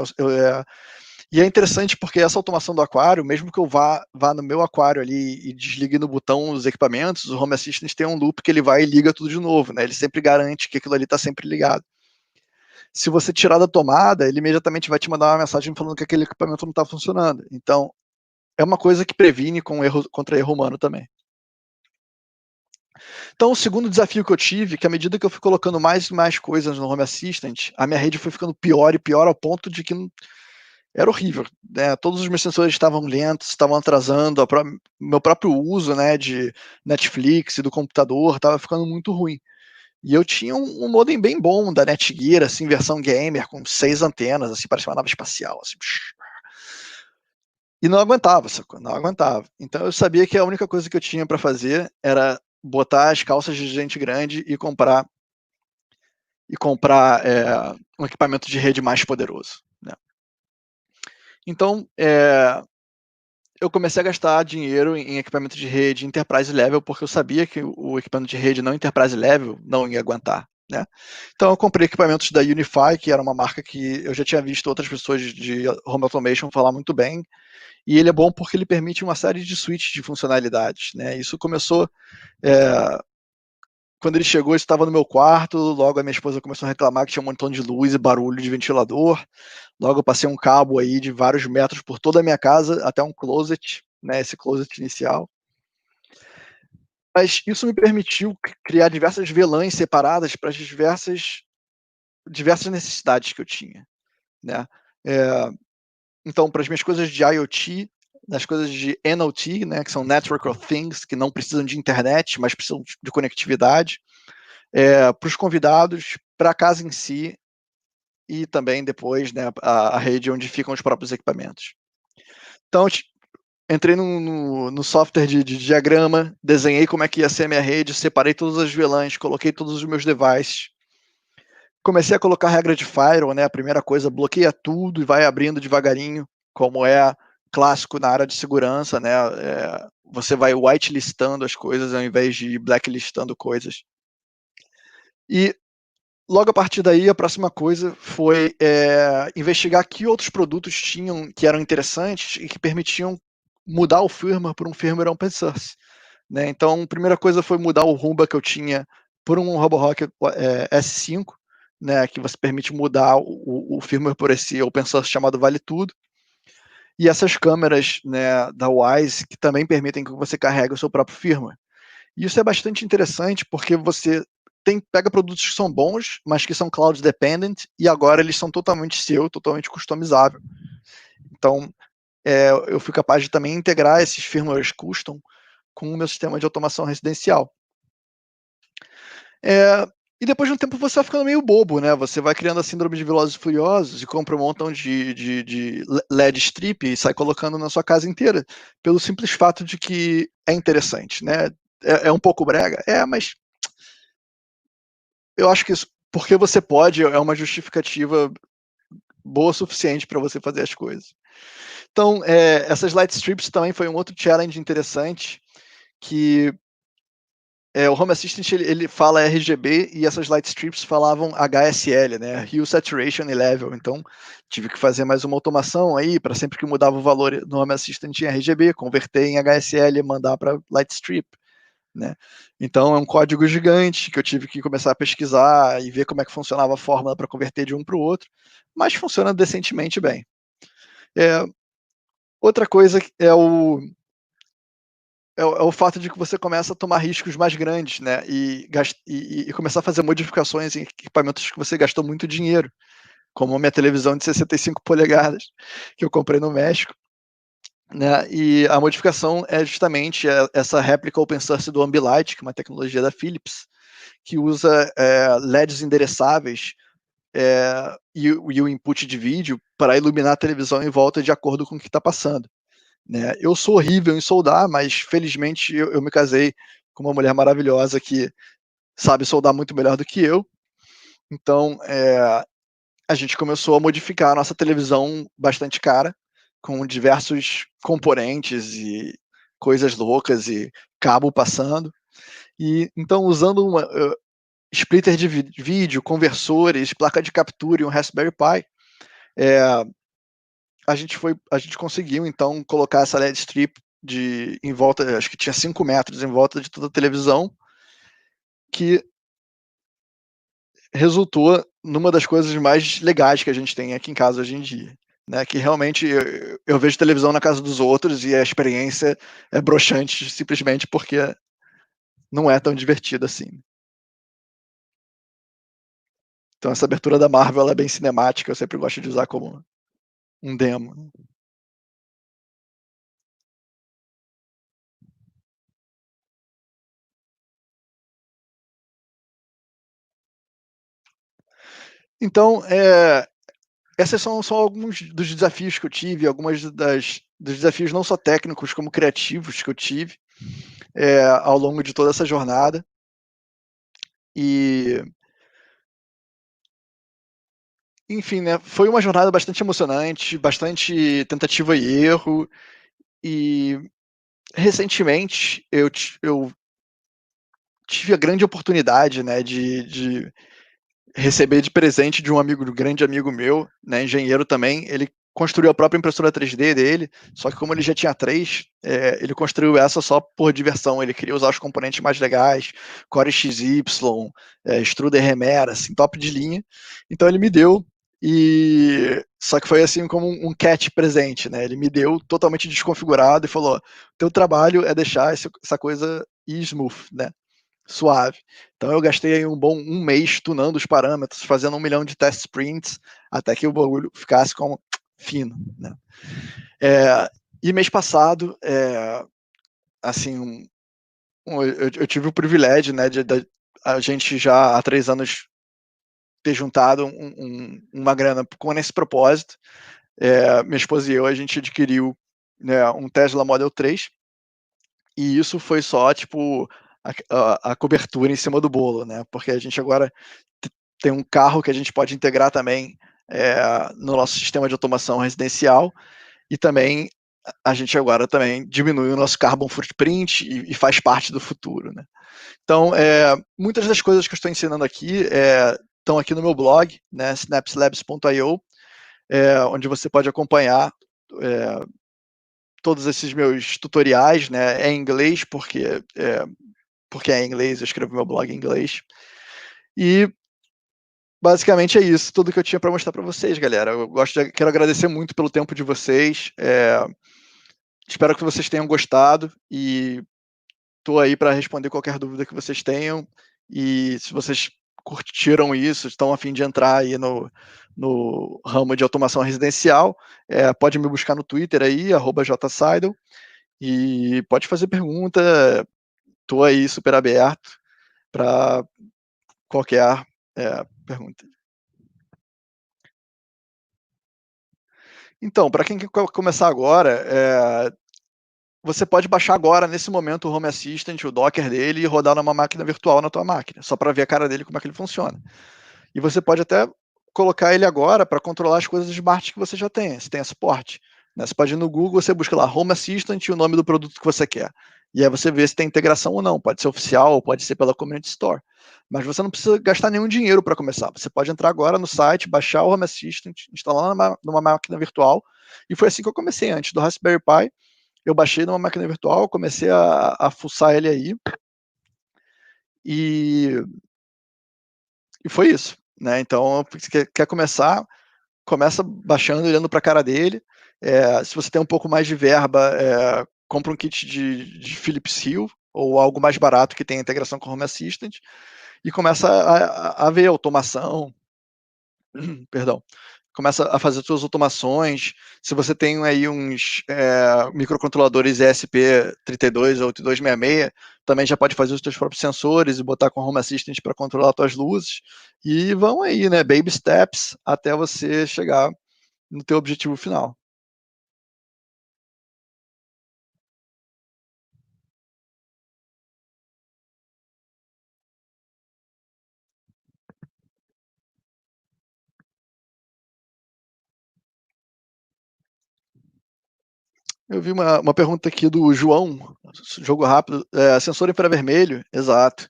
E é interessante porque essa automação do aquário, mesmo que eu vá no meu aquário ali e desligue no botão os equipamentos, o Home Assistant tem um loop que ele vai e liga tudo de novo, né? Ele sempre garante que aquilo ali está sempre ligado. Se você tirar da tomada, ele imediatamente vai te mandar uma mensagem falando que aquele equipamento não está funcionando. Então, é uma coisa que previne contra erro humano também. Então, o segundo desafio que eu tive, que à medida que eu fui colocando mais e mais coisas no Home Assistant, a minha rede foi ficando pior e pior ao ponto de que era horrível, né? Todos os meus sensores estavam lentos, estavam atrasando, meu próprio uso, né, de Netflix e do computador estava ficando muito ruim. E eu tinha um modem bem bom da Netgear, assim, versão gamer, com 6 antenas, assim, parecia uma nave espacial, assim. E não aguentava, sacou? Não aguentava. Então eu sabia que a única coisa que eu tinha para fazer era botar as calças de gente grande e comprar um equipamento de rede mais poderoso, né? Então, eu comecei a gastar dinheiro em equipamento de rede Enterprise Level, porque eu sabia que o equipamento de rede não Enterprise Level não ia aguentar, né? Então eu comprei equipamentos da Unify, que era uma marca que eu já tinha visto outras pessoas de home automation falar muito bem, e ele é bom porque ele permite uma série de switches de funcionalidades, né? Isso começou é, quando ele chegou, eu estava no meu quarto, logo a minha esposa começou a reclamar que tinha um montão de luz e barulho de ventilador. Logo eu passei um cabo aí de vários metros por toda a minha casa até um closet, né, esse closet inicial. Mas isso me permitiu criar diversas VLANs separadas para as diversas necessidades que eu tinha, né? É, então, para as minhas coisas de IoT, nas coisas de NOT, né, que são Network of Things, que não precisam de internet, mas precisam de conectividade, para os convidados, para a casa em si e também depois, né, a rede onde ficam os próprios equipamentos. Então, entrei no software de diagrama, desenhei como é que ia ser a minha rede, separei todas as VLANs, coloquei todos os meus devices, comecei a colocar regra de firewall, né? A primeira coisa, bloqueia tudo e vai abrindo devagarinho, como é clássico na área de segurança, né? Você vai whitelistando as coisas ao invés de blacklistando coisas. E logo a partir daí, a próxima coisa foi investigar que outros produtos tinham que eram interessantes e que permitiam mudar o firmware por um firmware open source, né? Então, a primeira coisa foi mudar o Rumba que eu tinha por um Roborock S5, né? Que você permite mudar o firmware por esse open source chamado Vale Tudo. E essas câmeras, né, da Wise que também permitem que você carregue o seu próprio firmware. E isso é bastante interessante porque você pega produtos que são bons, mas que são cloud dependent, e agora eles são totalmente seu, totalmente customizável. Então, eu fui capaz de também integrar esses firmwares custom com o meu sistema de automação residencial. E depois de um tempo você vai ficando meio bobo, né? Você vai criando a síndrome de Velozes e Furiosos e compra um montão de LED strip e sai colocando na sua casa inteira, pelo simples fato de que é interessante, né? É um pouco brega, mas eu acho que isso, porque você pode, é uma justificativa boa o suficiente para você fazer as coisas. Então, essas light strips também foi um outro challenge interessante, que o Home Assistant ele fala RGB e essas light strips falavam HSL, né? Hue Saturation e Level. Então, tive que fazer mais uma automação aí para sempre que mudava o valor no Home Assistant em RGB, converter em HSL e mandar para light strip, né? Então, é um código gigante que eu tive que começar a pesquisar e ver como é que funcionava a fórmula para converter de um para o outro, mas funciona decentemente bem. Outra coisa é o fato de que você começa a tomar riscos mais grandes, né? E começar a fazer modificações em equipamentos que você gastou muito dinheiro, como a minha televisão de 65 polegadas, que eu comprei no México, né? E a modificação é justamente essa réplica open source do Ambilight, que é uma tecnologia da Philips, que usa LEDs endereçáveis e o input de vídeo para iluminar a televisão em volta de acordo com o que está passando, né? Eu sou horrível em soldar, mas felizmente eu me casei com uma mulher maravilhosa que sabe soldar muito melhor do que eu. Então, a gente começou a modificar a nossa televisão bastante cara, com diversos componentes e coisas loucas e cabo passando. E então, usando uma splitter de vídeo, conversores, placa de captura e um Raspberry Pi, a gente conseguiu então colocar essa LED strip em volta, acho que tinha 5 metros em volta de toda a televisão, que resultou numa das coisas mais legais que a gente tem aqui em casa hoje em dia, né? Que realmente eu vejo televisão na casa dos outros e a experiência é broxante simplesmente porque não é tão divertida assim. Então essa abertura da Marvel é bem cinemática, eu sempre gosto de usar como um demo. Então, esses são só alguns dos desafios que eu tive, algumas dos desafios não só técnicos, como criativos que eu tive ao longo de toda essa jornada. E, enfim, né, foi uma jornada bastante emocionante, bastante tentativa e erro. E recentemente eu tive a grande oportunidade, né, de receber de presente de um grande amigo meu, né, engenheiro também. Ele construiu a própria impressora 3D dele, só que como ele já tinha três, ele construiu essa só por diversão. Ele queria usar os componentes mais legais, Core XY, Extruder Remera, assim, top de linha. Então ele me deu, e só que foi assim como um catch presente, né? Ele me deu totalmente desconfigurado e falou: teu trabalho é deixar essa coisa ir smooth, né? Suave. Então eu gastei aí um bom um mês tunando os parâmetros, fazendo 1 milhão de test sprints, até que o bagulho ficasse como fino, né? E mês passado, assim, eu tive o privilégio, né, de a gente já há 3 anos ter juntado uma grana com esse propósito. Minha esposa e eu, a gente adquiriu, né, um Tesla Model 3, e isso foi só, tipo, a cobertura em cima do bolo, né? Porque a gente agora tem um carro que a gente pode integrar também no nosso sistema de automação residencial, e também a gente agora também diminui o nosso carbon footprint e faz parte do futuro, né? Então, muitas das coisas que eu estou ensinando aqui estão aqui no meu blog, né, synapselabs.io, onde você pode acompanhar é, todos esses meus tutoriais, né? É em inglês, porque é em inglês, eu escrevo meu blog em inglês. E basicamente é isso, tudo que eu tinha para mostrar para vocês, galera. Quero agradecer muito pelo tempo de vocês. Espero que vocês tenham gostado, e estou aí para responder qualquer dúvida que vocês tenham. E se vocês curtiram isso, estão a fim de entrar aí no ramo de automação residencial, pode me buscar no Twitter aí, @jseidel, e pode fazer pergunta. Estou aí super aberto para qualquer pergunta. Então, para quem quer começar agora, você pode baixar agora, nesse momento, o Home Assistant, o Docker dele, e rodar numa máquina virtual na tua máquina, só para ver a cara dele, como é que ele funciona. E você pode até colocar ele agora para controlar as coisas smart que você já tem, se tem suporte. Né? Você pode ir no Google, você busca lá Home Assistant e o nome do produto que você quer. E aí você vê se tem integração ou não. Pode ser oficial ou pode ser pela Community Store. Mas você não precisa gastar nenhum dinheiro para começar. Você pode entrar agora no site, baixar o Home Assistant, instalar numa máquina virtual. E foi assim que eu comecei antes do Raspberry Pi. Eu baixei numa máquina virtual, comecei a fuçar ele aí. E, e foi isso. Né? Então, se quer começar, começa baixando, olhando para a cara dele. Se você tem um pouco mais de verba, compra um kit de Philips Hue ou algo mais barato que tenha integração com o Home Assistant, e começa a ver automação, perdão, começa a fazer suas automações. Se você tem aí uns microcontroladores ESP32 ou 8266, também já pode fazer os seus próprios sensores e botar com o Home Assistant para controlar as suas luzes. E vão aí, né, baby steps, até você chegar no teu objetivo final. Eu vi uma pergunta aqui do João, jogo rápido, sensor infravermelho, exato.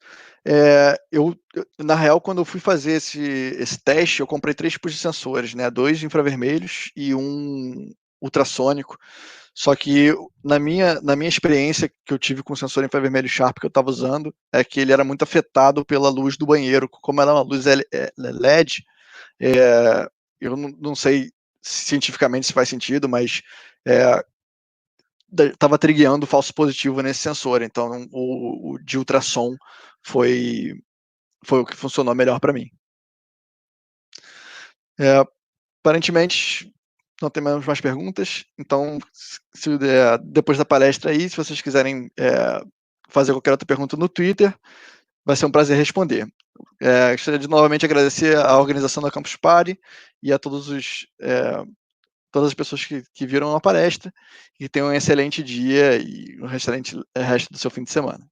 Na real, quando eu fui fazer esse teste, eu comprei 3 tipos de sensores, né? 2 infravermelhos e um ultrassônico. Só que na minha experiência que eu tive com o sensor infravermelho Sharp que eu estava usando, é que ele era muito afetado pela luz do banheiro. Como ela é uma luz LED, eu não sei cientificamente se faz sentido, mas estava trigueando falso positivo nesse sensor. Então o de ultrassom foi o que funcionou melhor para mim. Aparentemente não temos mais perguntas. Então, depois da palestra aí, se vocês quiserem fazer qualquer outra pergunta no Twitter, vai ser um prazer responder. Gostaria de novamente agradecer à organização da Campus Party e a todas as pessoas que viram a palestra, e tenham um excelente dia e um excelente resto do seu fim de semana.